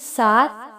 7,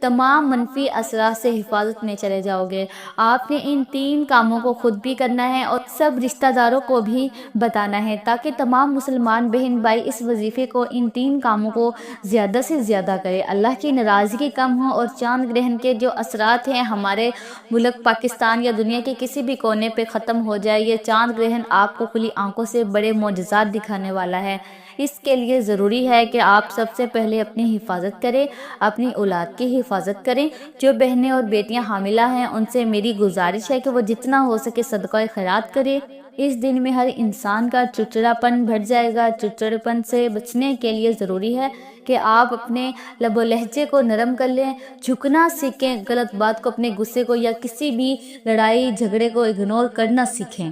تمام منفی اثرات سے حفاظت میں چلے جاؤ گے۔ آپ نے ان 3 کاموں کو خود بھی کرنا ہے اور سب رشتہ داروں کو بھی بتانا ہے، تاکہ تمام مسلمان بہن بھائی اس وظیفے کو، ان 3 کاموں کو زیادہ سے زیادہ کریں۔ اللہ کی ناراضگی کم ہو اور چاند گرہن کے جو اثرات ہیں ہمارے ملک پاکستان یا دنیا کے کسی بھی کونے پہ ختم ہو جائے۔ یہ چاند گرہن آپ کو کھلی آنکھوں سے بڑے معجزات دکھانے والا ہے۔ اس کے لیے ضروری ہے کہ آپ سب سے پہلے اپنی حفاظت کریں، اپنی اولاد کی حفاظت کریں۔ جو بہنیں اور بیٹیاں حاملہ ہیں ان سے میری گزارش ہے کہ وہ جتنا ہو سکے صدقہ خیرات کریں۔ اس دن میں ہر انسان کا چڑچڑاپن بڑھ جائے گا۔ چڑچڑاپن سے بچنے کے لیے ضروری ہے کہ آپ اپنے لب و لہجے کو نرم کر لیں، جھکنا سیکھیں، غلط بات کو، اپنے غصے کو یا کسی بھی لڑائی جھگڑے کو اگنور کرنا سیکھیں۔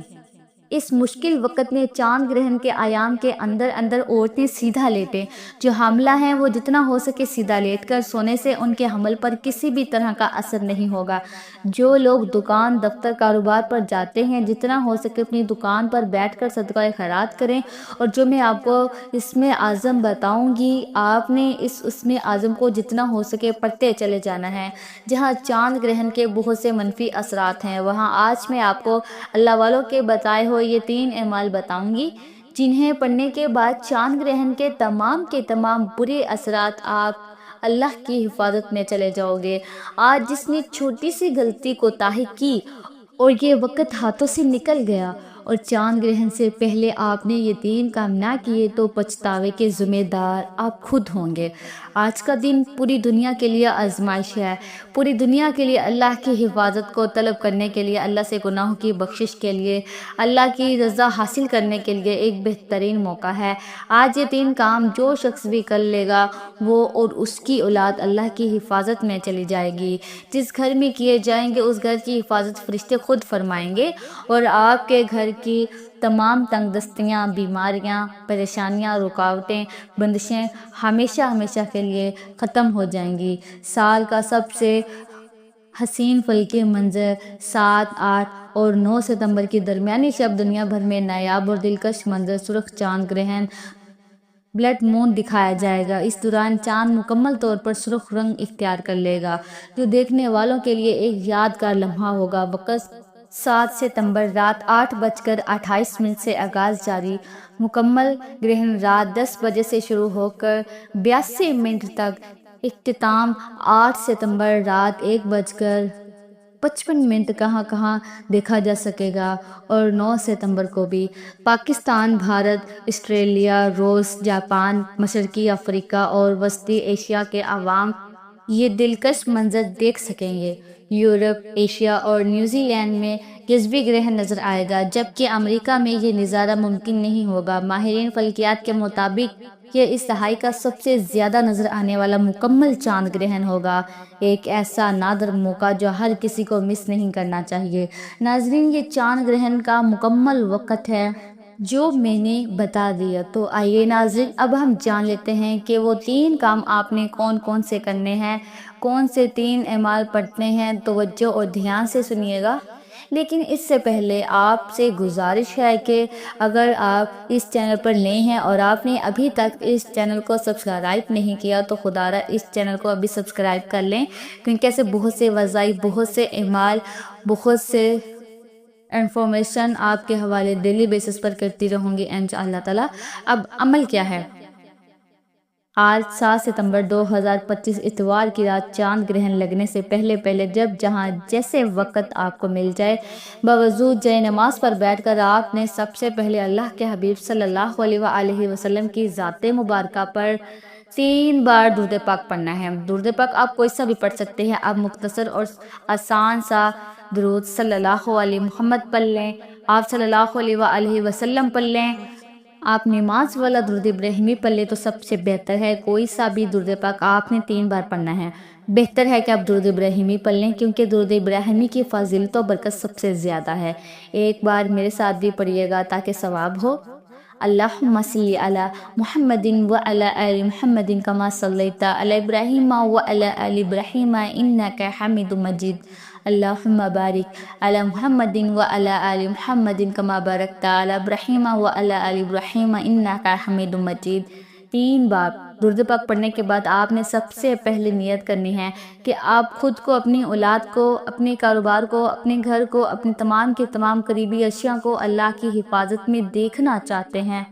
اس مشکل وقت میں چاند گرہن کے ایام کے اندر عورتیں سیدھا لیٹیں۔ جو حاملہ ہیں وہ جتنا ہو سکے سیدھا لیٹ کر سونے سے ان کے حمل پر کسی بھی طرح کا اثر نہیں ہوگا۔ جو لوگ دکان، دفتر، کاروبار پر جاتے ہیں جتنا ہو سکے اپنی دکان پر بیٹھ کر صدقہ خیرات کریں۔ اور جو میں آپ کو اسم اعظم بتاؤں گی، آپ نے اس اسم اعظم کو جتنا ہو سکے پڑھتے چلے جانا ہے۔ جہاں چاند گرہن کے بہت سے منفی اثرات ہیں، وہاں آج میں آپ کو اللہ والوں کے بتائے ہوئے یہ 3 اعمال بتاؤں گی، جنہیں پڑھنے کے بعد چاند گرہن کے تمام برے اثرات آپ اللہ کی حفاظت میں چلے جاؤ گے۔ آج جس نے چھوٹی سی غلطی کوتاہی کی اور یہ وقت ہاتھوں سے نکل گیا اور چاند گرہن سے پہلے آپ نے یہ 3 کام نہ کیے تو پچھتاوے کے ذمہ دار آپ خود ہوں گے۔ آج کا دن پوری دنیا کے لیے آزمائش ہے، پوری دنیا کے لیے اللہ کی حفاظت کو طلب کرنے کے لیے، اللہ سے گناہوں کی بخشش کے لیے، اللہ کی رضا حاصل کرنے کے لیے ایک بہترین موقع ہے۔ آج یہ 3 کام جو شخص بھی کر لے گا وہ اور اس کی اولاد اللہ کی حفاظت میں چلی جائے گی۔ جس گھر میں کیے جائیں گے اس گھر کی حفاظت فرشتے خود فرمائیں گے اور آپ کے گھر کی تمام تنگ دستیاں، بیماریاں، پریشانیاں، رکاوٹیں، بندشیں ہمیشہ کے لیے ختم ہو جائیں گی۔ سال کا سب سے حسین فلکی منظر 7، 8 اور 9 ستمبر کی درمیانی شب دنیا بھر میں نایاب اور دلکش منظر سرخ چاند گرہن، بلڈ مون دکھایا جائے گا۔ اس دوران چاند مکمل طور پر سرخ رنگ اختیار کر لے گا، جو دیکھنے والوں کے لیے ایک یادگار لمحہ ہوگا۔ وقت 7 ستمبر رات 8:28 سے آغاز جاری، مکمل گرہن رات 10 بجے سے شروع ہو کر 82 منٹ تک، اختتام 8 ستمبر رات 1:55 کہاں دیکھا جا سکے گا، اور 9 ستمبر کو بھی پاکستان، بھارت، آسٹریلیا، روس، جاپان، مشرقی افریقہ اور وسطی ایشیا کے عوام یہ دلکش منظر دیکھ سکیں گے۔ یورپ، ایشیا اور نیوزی لینڈ میں جزوی گرہن نظر آئے گا، جبکہ امریکہ میں یہ نظارہ ممکن نہیں ہوگا۔ ماہرین فلکیات کے مطابق یہ اس دہائی کا سب سے زیادہ نظر آنے والا مکمل چاند گرہن ہوگا، ایک ایسا نادر موقع جو ہر کسی کو مس نہیں کرنا چاہیے۔ ناظرین، یہ چاند گرہن کا مکمل وقت ہے جو میں نے بتا دیا۔ تو آئیے ناظرین، اب ہم جان لیتے ہیں کہ وہ 3 کام آپ نے کون سے کرنے ہیں، کون سے 3 اعمال پڑھنے ہیں۔ توجہ اور دھیان سے سنیے گا۔ لیکن اس سے پہلے آپ سے گزارش ہے کہ اگر آپ اس چینل پر نئے ہیں اور آپ نے ابھی تک اس چینل کو سبسکرائب نہیں کیا تو خدا را اس چینل کو ابھی سبسکرائب کر لیں، کیونکہ ایسے بہت سے وظائف، بہت سے اعمال، بہت سے انفارمیشن آپ کے حوالے ڈیلی بیسس پر کرتی رہوں گی انشاءاللہ تعالی۔ اب عمل کیا ہے؟ آج 7 ستمبر 2025 اتوار کی رات چاند گرہن لگنے سے پہلے جہاں جیسے وقت آپ کو مل جائے، باوضو جائے نماز پر بیٹھ کر آپ نے سب سے پہلے اللہ کے حبیب صلی اللہ علیہ وآلہ وسلم کی ذات مبارکہ پر 3 بار درود پاک پڑھنا ہے۔ درود پاک آپ کوئی سا بھی پڑھ سکتے ہیں، آپ مختصر اور آسان سا درود صلی اللہ علیہ محمد پڑھ لیں، آپ صلی اللہ علیہ وآلہ وسلم پڑھ لیں۔ آپ نماز والا درود ابراہیمی پڑھ لیں تو سب سے بہتر ہے۔ کوئی سا بھی درود پاک آپ نے 3 بار پڑھنا ہے۔ بہتر ہے کہ آپ درود ابراہیمی پڑھ لیں، کیونکہ درود ابراہیمی کی فضیلت و برکت سب سے زیادہ ہے۔ ایک بار میرے ساتھ بھی پڑھیے گا تاکہ ثواب ہو۔ اللہم صلی علی محمد وعلی آل محمد کما صلیت علی ابراہیم وعلی آل ابراہیم انک حمید مجید۔ اللہم بارک علی محمد وعلی آل محمد کما بارکت علی ابراہیم وعلی آل ابراہیم انک حمید مجید۔ 3 بار درود پاک پڑھنے کے بعد آپ نے سب سے پہلے نیت کرنی ہے کہ آپ خود کو، اپنی اولاد کو، اپنے کاروبار کو، اپنے گھر کو، اپنے تمام کے تمام قریبی اشیاء کو اللہ کی حفاظت میں دیکھنا چاہتے ہیں۔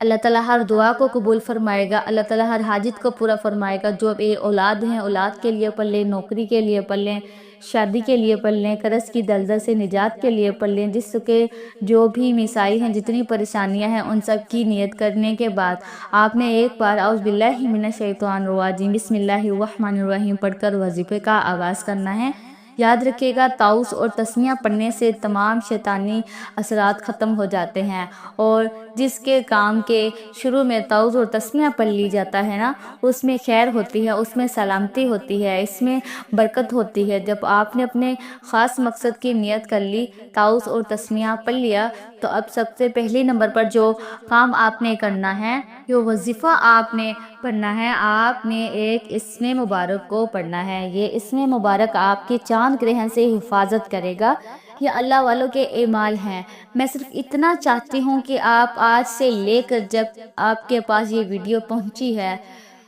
اللہ تعالیٰ ہر دعا کو قبول فرمائے گا، اللہ تعالیٰ ہر حاجت کو پورا فرمائے گا۔ جو اولاد ہیں، اولاد کے لیے پڑھ لیں، نوکری کے لیے پڑھ لیں، شادی کے لیے پڑھ لیں، قرض کی دلدل سے نجات کے لیے پڑھ لیں، جس کے جو بھی مسائل ہیں، جتنی پریشانیاں ہیں، ان سب کی نیت کرنے کے بعد آپ نے ایک بار اعوذ باللہ من الشیطان الرجیم بسم اللہ الرحمن الرحیم پڑھ کر وظیفے کا آغاز کرنا ہے۔ یاد رکھیے گا، تعوذ اور تسمیہ پڑھنے سے تمام شیطانی اثرات ختم ہو جاتے ہیں، اور جس کے کام کے شروع میں تعوذ اور تسمیہ پڑھ لی جاتا ہے نا، اس میں خیر ہوتی ہے، اس میں سلامتی ہوتی ہے، اس میں برکت ہوتی ہے۔ جب آپ نے اپنے خاص مقصد کی نیت کر لی، تعوذ اور تسمیہ پڑھ لیا، تو اب سب سے پہلے نمبر پر جو کام آپ نے کرنا ہے، جو وظیفہ آپ نے پڑھنا ہے، آپ نے ایک اسم مبارک کو پڑھنا ہے۔ یہ اسم مبارک آپ کے چاند گرہن سے حفاظت کرے گا۔ یہ اللہ والوں کے اعمال ہیں۔ میں صرف اتنا چاہتی ہوں کہ آپ آج سے لے کر جب آپ کے پاس یہ ویڈیو پہنچی ہے،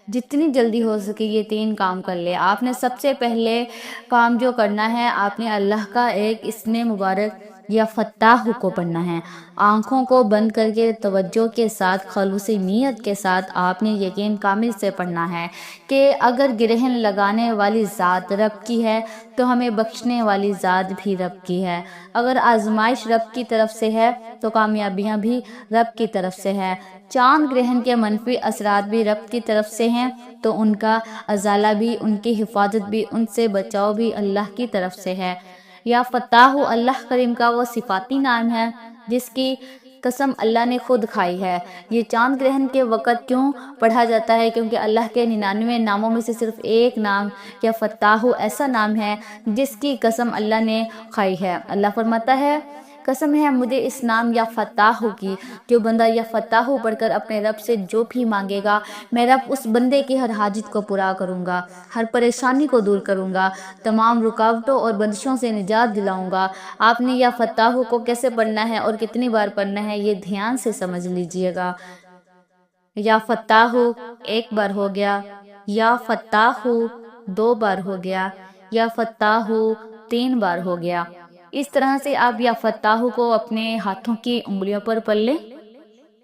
جتنی جلدی ہو سکے یہ 3 کام کر لے۔ آپ نے سب سے پہلے کام جو کرنا ہے، آپ نے اللہ کا ایک اسم مبارک یا فتاح کو پڑھنا ہے۔ آنکھوں کو بند کر کے توجہ کے ساتھ، خلوص نیت کے ساتھ آپ نے یقین کامل سے پڑھنا ہے کہ اگر گرہن لگانے والی ذات رب کی ہے تو ہمیں بخشنے والی ذات بھی رب کی ہے۔ اگر آزمائش رب کی طرف سے ہے تو کامیابیاں بھی رب کی طرف سے ہے۔ چاند گرہن کے منفی اثرات بھی رب کی طرف سے ہیں تو ان کا ازالہ بھی، ان کی حفاظت بھی، ان سے بچاؤ بھی اللہ کی طرف سے ہے۔ یا فتاح اللہ کریم کا وہ صفاتی نام ہے جس کی قسم اللہ نے خود کھائی ہے۔ یہ چاند گرہن کے وقت کیوں پڑھا جاتا ہے؟ کیونکہ اللہ کے 99 ناموں میں سے صرف ایک نام یا فتاح ایسا نام ہے جس کی قسم اللہ نے کھائی ہے۔ اللہ فرماتا ہے، قسم ہے مجھے اس نام یا فتاح کی، جو بندہ یا فتاح پڑھ کر اپنے رب سے جو بھی مانگے گا، میں رب اس بندے کی ہر حاجت کو پورا کروں گا، ہر پریشانی کو دور کروں گا، تمام رکاوٹوں اور بندشوں سے نجات دلاؤں گا۔ آپ نے یا فتاح کو کیسے پڑھنا ہے اور کتنی بار پڑھنا ہے، یہ دھیان سے سمجھ لیجئے گا۔ یا فتاح 1 بار ہو گیا، یا فتاح 2 بار ہو گیا، یا فتاح 3 بار ہو گیا۔ اس طرح سے آپ یا فتاح کو اپنے ہاتھوں کی انگلیوں پر پڑھ لیں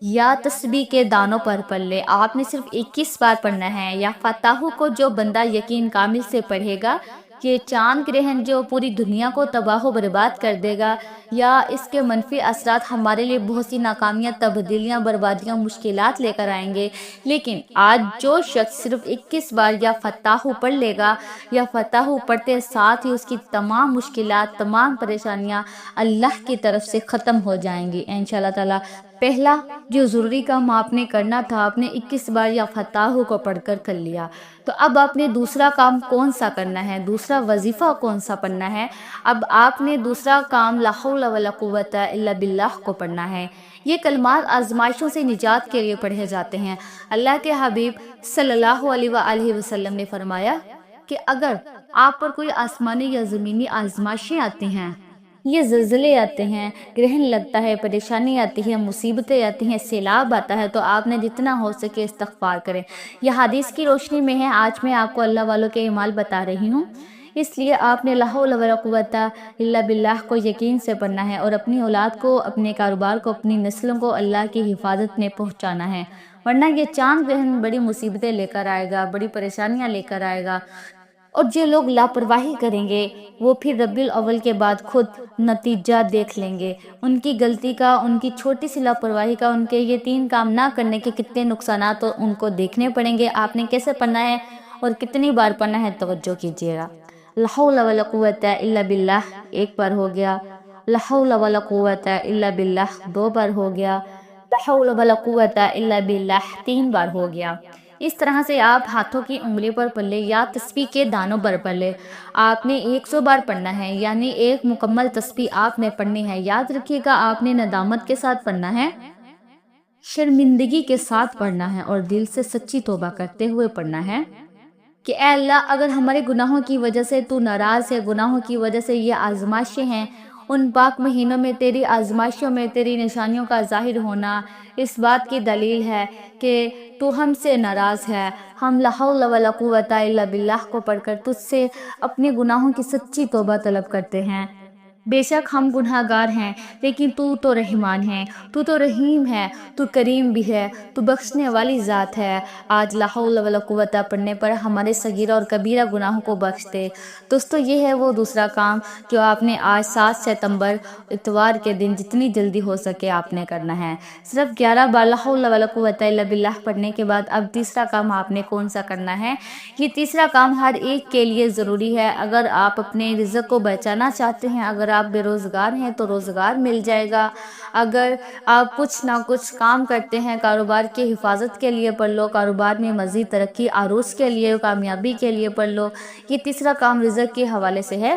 یا تسبیح کے دانوں پر پڑھ لیں۔ آپ نے صرف 21 بار پڑھنا ہے۔ یا فتاح کو جو بندہ یقین کامل سے پڑھے گا، یہ چاند گرہن جو پوری دنیا کو تباہ و برباد کر دے گا، یا اس کے منفی اثرات ہمارے لیے بہت سی ناکامیاں، تبدیلیاں، بربادیاں، مشکلات لے کر آئیں گے، لیکن آج جو شخص صرف 21 بار یا فتاح پڑھ لے گا، یا فتاح پڑھتے ساتھ ہی اس کی تمام مشکلات، تمام پریشانیاں اللہ کی طرف سے ختم ہو جائیں گی انشاءاللہ تعالی۔ پہلا جو ضروری کام آپ نے کرنا تھا، آپ نے 21 بار یا فتاح کو پڑھ کر لیا۔ تو اب آپ نے دوسرا کام کون سا کرنا ہے، دوسرا وظیفہ کون سا پڑھنا ہے؟ اب آپ نے دوسرا کام لا حول ولا قوت الا باللہ کو پڑھنا ہے۔ یہ کلمات آزمائشوں سے نجات کے لیے پڑھے جاتے ہیں۔ اللہ کے حبیب صلی اللہ علیہ وآلہ وسلم نے فرمایا کہ اگر آپ پر کوئی آسمانی یا زمینی آزمائشیں آتی ہیں، یہ زلزلے آتے ہیں، گرہن لگتا ہے، پریشانی آتی ہے، مصیبتیں آتی ہیں، سیلاب آتا ہے، تو آپ نے جتنا ہو سکے استغفار کریں۔ یہ حدیث کی روشنی میں ہے، آج میں آپ کو اللہ والوں کے اعمال بتا رہی ہوں، اس لیے آپ نے لا حول ولا قوت الا باللہ کو یقین سے پڑھنا ہے اور اپنی اولاد کو، اپنے کاروبار کو، اپنی نسلوں کو اللہ کی حفاظت میں پہنچانا ہے، ورنہ یہ چاند گرہن بڑی مصیبتیں لے کر آئے گا، بڑی پریشانیاں لے کر آئے گا۔ اور جو لوگ لاپرواہی کریں گے وہ پھر ربیع الاول کے بعد خود نتیجہ دیکھ لیں گے، ان کی غلطی کا، ان کی چھوٹی سی لاپرواہی کا، ان کے یہ 3 کام نہ کرنے کے کتنے نقصانات ان کو دیکھنے پڑیں گے۔ آپ نے کیسے پڑھنا ہے اور کتنی بار پڑھنا ہے، توجہ کیجیے گا۔ لا حول ولا قوت الا باللہ 1 بار ہو گیا، لا حول ولا قوت الا باللہ 2 بار ہو گیا، لا حول ولا قوت الا باللہ 3 بار ہو گیا۔ اس طرح سے آپ ہاتھوں کی انگلی پر پڑھ لیں یا تسبیح کے دانوں پر پڑھ لیں۔ آپ نے 100 بار پڑھنا ہے، یعنی ایک مکمل تسبیح آپ نے پڑھنی ہے۔ یاد رکھیے گا، آپ نے ندامت کے ساتھ پڑھنا ہے، شرمندگی کے ساتھ پڑھنا ہے اور دل سے سچی توبہ کرتے ہوئے پڑھنا ہے کہ اے اللہ، اگر ہمارے گناہوں کی وجہ سے تو ناراض ہے، گناہوں کی وجہ سے یہ آزمائشیں ہیں، ان پاک مہینوں میں تیری آزمائشوں میں تیری نشانیوں کا ظاہر ہونا اس بات کی دلیل ہے کہ تو ہم سے ناراض ہے۔ ہم لا حول ولا قوت الا باللہ کو پڑھ کر تجھ سے اپنے گناہوں کی سچی توبہ طلب کرتے ہیں۔ بے شک ہم گناہ گار ہیں، لیکن تو رحمان ہے، تو رحیم ہے، تو کریم بھی ہے، تو بخشنے والی ذات ہے۔ آج لا حول ولا قوت پڑھنے پر ہمارے صغیرہ اور کبیرہ گناہوں کو بخش دے۔ دوستو یہ ہے وہ دوسرا کام جو آپ نے آج 7 ستمبر اتوار کے دن جتنی جلدی ہو سکے آپ نے کرنا ہے۔ صرف 11 بار لا حول ولا قوت الا باللہ پڑھنے کے بعد اب تیسرا کام آپ نے کون سا کرنا ہے؟ یہ تیسرا کام ہر ایک کے لیے ضروری ہے۔ اگر آپ اپنے رزق کو بچانا چاہتے ہیں، اگر آپ بے روزگار ہیں تو روزگار مل جائے گا۔ اگر آپ کچھ نہ کچھ کام کرتے ہیں، کاروبار کی حفاظت کے لیے پڑھ لو، کاروبار میں مزید ترقی عروج کے لیے، کامیابی کے لیے پڑھ لو۔ یہ تیسرا کام رزق کے حوالے سے ہے۔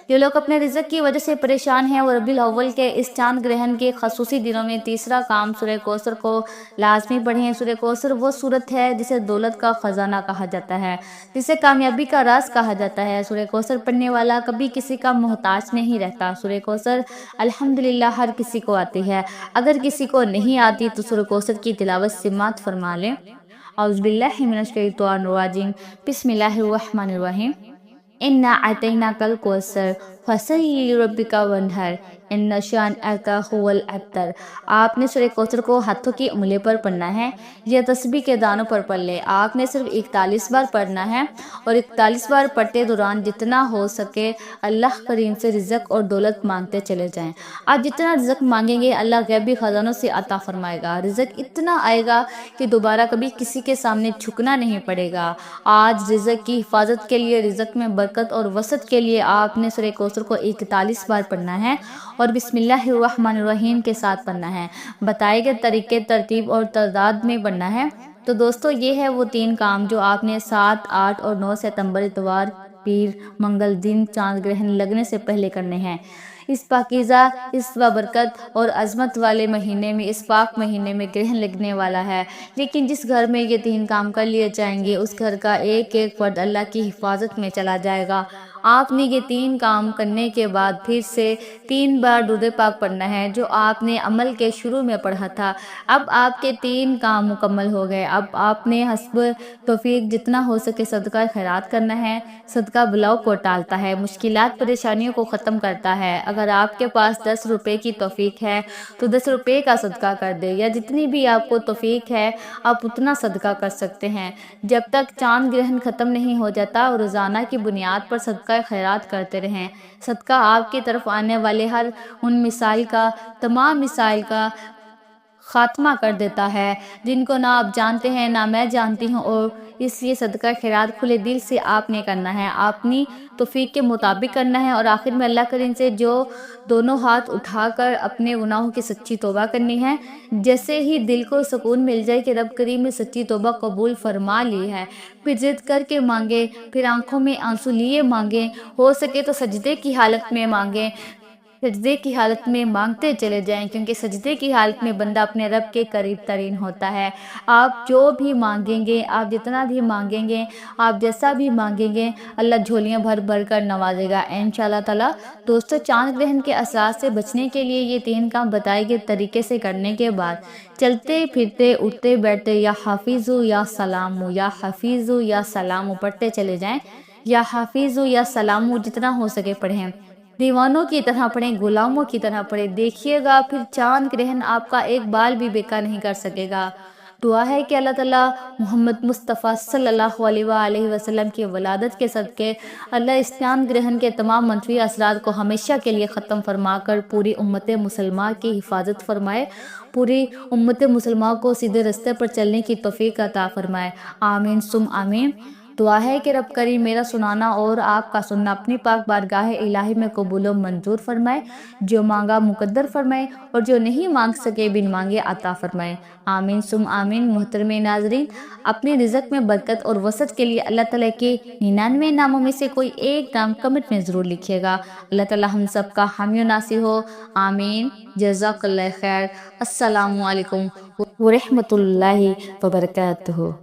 جو لوگ اپنے رزق کی وجہ سے پریشان ہیں وہ ربیع الاول کے اس چاند گرہن کے خصوصی دنوں میں تیسرا کام سورہ کوثر کو لازمی پڑھیں۔ سورہ کوثر وہ سورت ہے جسے دولت کا خزانہ کہا جاتا ہے، جسے کامیابی کا راز کہا جاتا ہے۔ سورہ کوثر پڑھنے والا کبھی کسی کا محتاج نہیں رہتا۔ سورہ کوثر الحمدللہ ہر کسی کو آتی ہے۔ اگر کسی کو نہیں آتی تو سورہ کوثر کی تلاوت سماعت فرما لیں۔ اعوذ باللہ من الشیطان الرجیم، بسم اللہ الرحمن الرحیم۔ اِنَّا أَعْطَيْنَاكَ الْكَوْثَرَ فَصَلِّ لِرَبِّكَ وَانْحَرْ اِنَّ شَانِئَكَ هُوَ الْأَبْتَرُ۔ آپ نے سورہ کوثر کو ہاتھوں کی انگلیوں پر پڑھنا ہے یا تسبیح کے دانوں پر پڑھ لے۔ آپ نے صرف 41 بار پڑھنا ہے اور 41 بار پڑھتے دوران جتنا ہو سکے اللہ کریم سے رزق اور دولت مانگتے چلے جائیں۔ آپ جتنا رزق مانگیں گے اللہ غیبی خزانوں سے عطا فرمائے گا۔ رزق اتنا آئے گا کہ دوبارہ کبھی کسی کے سامنے جھکنا نہیں پڑے گا۔ آج رزق کی حفاظت کے لیے، رزق میں برکت اور وسعت کے لیے آپ نے سورہ کوثر کو 41 بار پڑھنا ہے اور بسم اللہ الرحمن الرحیم کے ساتھ پڑھنا ہے۔ بتائے گئے طریقے، ترتیب اور تعداد میں پڑھنا ہے۔ تو دوستو یہ ہے وہ 3 کام جو آپ نے 7، 8 اور 9 ستمبر اتوار، پیر، منگل دن چاند گرہن لگنے سے پہلے کرنے ہیں۔ اس پاکیزہ، اس بابرکت اور عظمت والے مہینے میں، اس پاک مہینے میں گرہن لگنے والا ہے، لیکن جس گھر میں یہ 3 کام کر لیے جائیں گے اس گھر کا ایک ایک فرد اللہ کی حفاظت میں چلا جائے گا۔ آپ نے یہ 3 کام کرنے کے بعد پھر سے 3 بار درود پاک پڑھنا ہے جو آپ نے عمل کے شروع میں پڑھا تھا۔ اب آپ کے 3 کام مکمل ہو گئے۔ اب آپ نے حسب توفیق جتنا ہو سکے صدقہ خیرات کرنا ہے۔ صدقہ بلاؤ کو ٹالتا ہے، مشکلات پریشانیوں کو ختم کرتا ہے۔ اگر آپ کے پاس 10 روپے کی توفیق ہے تو 10 روپے کا صدقہ کر دے، یا جتنی بھی آپ کو توفیق ہے آپ اتنا صدقہ کر سکتے ہیں۔ جب تک چاند گرہن ختم نہیں ہو جاتا روزانہ کی بنیاد پر صدقہ خیرات کرتے رہیں۔ صدقہ آپ کی طرف آنے والے ہر ان مسائل کا، تمام مسائل کا خاتمہ کر دیتا ہے جن کو نہ آپ جانتے ہیں نہ میں جانتی ہوں، اور اس لیے صدقہ خیرات کھلے دل سے آپ نے کرنا ہے، اپنی توفیق کے مطابق کرنا ہے، اور آخر میں اللہ کریم سے جو دونوں ہاتھ اٹھا کر اپنے گناہوں کی سچی توبہ کرنی ہے۔ جیسے ہی دل کو سکون مل جائے کہ رب کریم نے سچی توبہ قبول فرما لی ہے، پھر ضد کر کے مانگے، پھر آنکھوں میں آنسو لیے مانگیں، ہو سکے تو سجدے کی حالت میں مانگیں، سجدے کی حالت میں مانگتے چلے جائیں، کیونکہ سجدے کی حالت میں بندہ اپنے رب کے قریب ترین ہوتا ہے۔ آپ جو بھی مانگیں گے، آپ جتنا بھی مانگیں گے، آپ جیسا بھی مانگیں گے، اللہ جھولیاں بھر بھر کر نوازے گا انشاءاللہ تعالی۔ دوستو چاند گرہن کے اثرات سے بچنے کے لیے یہ 3 کام بتائے گئے طریقے سے کرنے کے بعد چلتے پھرتے اٹھتے بیٹھتے یا حافظو یا سلامو، یا حافظو یا سلامو پڑھتے چلے جائیں، یا حافظو یا سلامو جتنا ہو سکے پڑھیں۔ دیوانوں کی طرح پڑھیں، غلاموں کی طرح پڑھیں، دیکھیے گا پھر چاند گرہن آپ کا ایک بال بھی بیکار نہیں کر سکے گا۔ دعا ہے کہ اللہ تعالیٰ محمد مصطفیٰ صلی اللہ علیہ وآلہ وسلم کی ولادت کے صدقے اللہ اس چاند گرہن کے تمام منفی اثرات کو ہمیشہ کے لیے ختم فرما کر پوری امت مسلمہ کی حفاظت فرمائے، پوری امت مسلمہ کو سیدھے رستے پر چلنے کی توفیق عطا فرمائے، آمین ثم آمین۔ دعا ہے کہ رب کریم میرا سنانا اور آپ کا سننا اپنی پاک بارگاہ الہی میں قبول و منظور فرمائے، جو مانگا مقدر فرمائے اور جو نہیں مانگ سکے بن مانگے عطا فرمائے، آمین ثم آمین۔ محترم ناظرین، اپنے رزق میں برکت اور وسعت کے لیے اللہ تعالیٰ کے 99 ناموں میں سے کوئی ایک نام کمنٹ میں ضرور لکھیے گا۔ اللہ تعالیٰ ہم سب کا حامی و ناصر ہو، آمین۔ جزاک اللہ خیر۔ السلام علیکم ورحمۃ اللہ وبرکاتہ۔